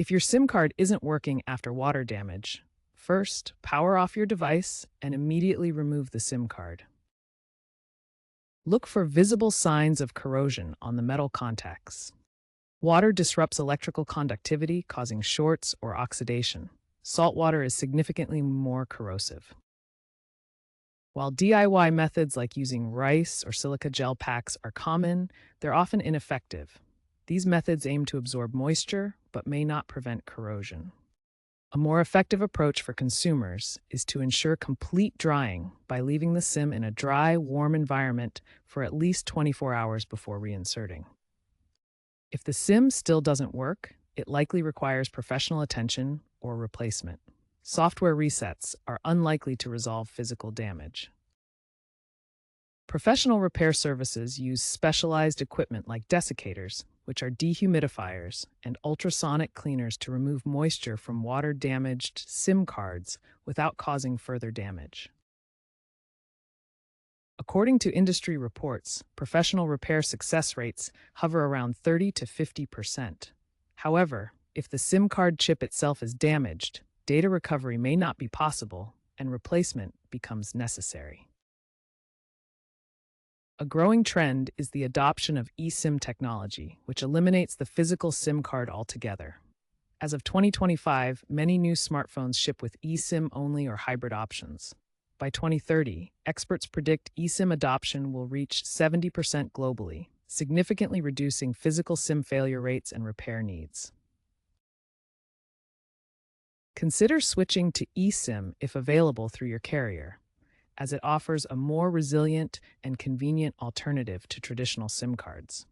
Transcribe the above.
If your SIM card isn't working after water damage, first, power off your device and immediately remove the SIM card. Look for visible signs of corrosion on the metal contacts. Water disrupts electrical conductivity, causing shorts or oxidation. Salt water is significantly more corrosive. While DIY methods like using rice or silica gel packs are common, they're often ineffective. These methods aim to absorb moisture, but may not prevent corrosion. A more effective approach for consumers is to ensure complete drying by leaving the SIM in a dry, warm environment for at least 24 hours before reinserting. If the SIM still doesn't work, it likely requires professional attention or replacement. Software resets are unlikely to resolve physical damage. Professional repair services use specialized equipment like desiccators, which are dehumidifiers, and ultrasonic cleaners to remove moisture from water-damaged SIM cards without causing further damage. According to industry reports, professional repair success rates hover around 30 to 50%. However, if the SIM card chip itself is damaged, data recovery may not be possible and replacement becomes necessary. A growing trend is the adoption of eSIM technology, which eliminates the physical SIM card altogether. As of 2025, many new smartphones ship with eSIM-only or hybrid options. By 2030, experts predict eSIM adoption will reach 70% globally, significantly reducing physical SIM failure rates and repair needs. Consider switching to eSIM if available through your carrier, as it offers a more resilient and convenient alternative to traditional SIM cards.